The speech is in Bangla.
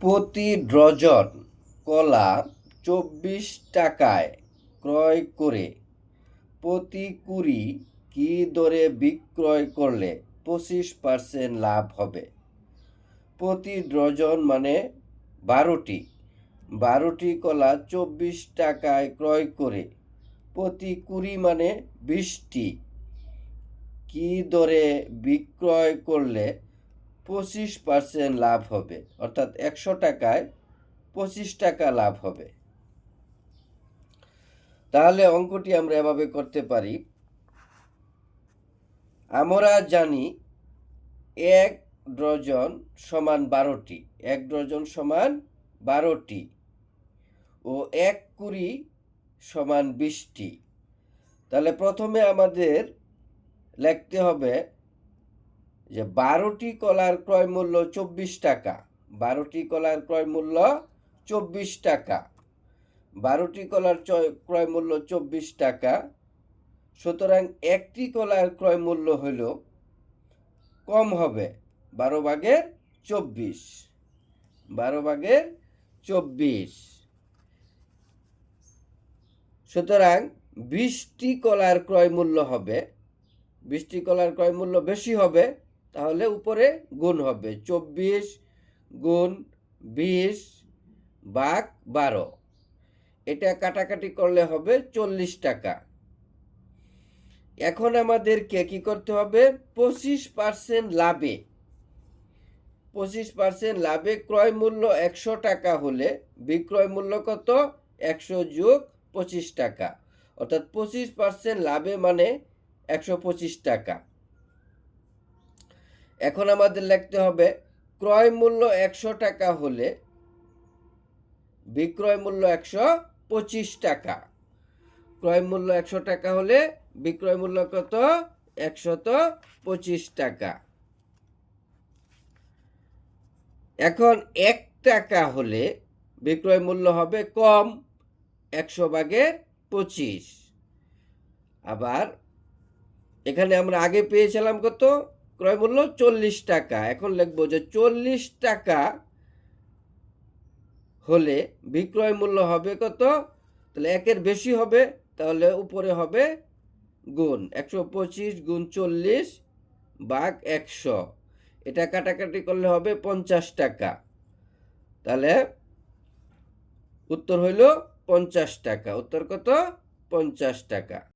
প্রতি ডজন কলা 24 টাকায় ক্রয় করে প্রতি কুড়ি কি দরে বিক্রয় করলে 25% লাভ হবে? প্রতি ডজন মানে 12টি কলা 24 টাকায় ক্রয় করে প্রতি কুড়ি মানে 20টি কি দরে বিক্রয় করলে 25% লাভ হবে, অর্থাৎ 100 টাকায় 25 টাকা লাভ হবে। তাহলে অঙ্কটি আমরা এভাবে করতে পারি। আমরা জানি 1 ডজন সমান 12টি, 1 ডজন সমান 12টি ও 1 কুড়ি সমান 20টি। তাহলে প্রথমে আমাদের লিখতে হবে যে 12টি কলার ক্রয় মূল্য 24 টাকা। 12টি কলার ক্রয় মূল্য 24 টাকা। 12টি কলার ক্রয় মূল্য 24 টাকা। সুতরাং একটি কলার ক্রয় মূল্য হইল কম হবে 12/24। 12/24। সুতরাং 20টি কলার ক্রয় মূল্য হবে, 20টি কলার ক্রয় মূল্য বেশি হবে, তাহলে উপরে গুণ হবে 24 গুণ 20 ভাগ 12। এটা কাটাকাটি করলে হবে 40 টাকা। এখন আমাদেরকে কি করতে হবে? 25% লাভে, 25% লাভে ক্রয় মূল্য 100 টাকা হলে বিক্রয় মূল্য কত? 100 যোগ 25 টাকা, অর্থাৎ 25% লাভে মানে 125 টাকা। এখন আমাদের লিখতে হবে ক্রয় মূল্য 100 টাকা হলে বিক্রয় মূল্য 125 টাকা। ক্রয় মূল্য 100 টাকা হলে বিক্রয় মূল্য কত? 125 টাকা। এখন 1 টাকা হলে বিক্রয় মূল্য হবে কম, 100/25। আবার এখানে আমরা আগে পেয়েছিলাম কত? ক্রয় মূল্য 40 টাকা। এখন লিখবো যে 40 টাকা হলে বিক্রয় মূল্য হবে কত? তাহলে 1-এর বেশি হবে, তাহলে উপরে হবে গুণ 125 গুণ 40 ভাগ 100। এটা কাটাকাটি করলে হবে 50 টাকা। তাহলে উত্তর হইল 50 টাকা। উত্তর কত? 50 টাকা।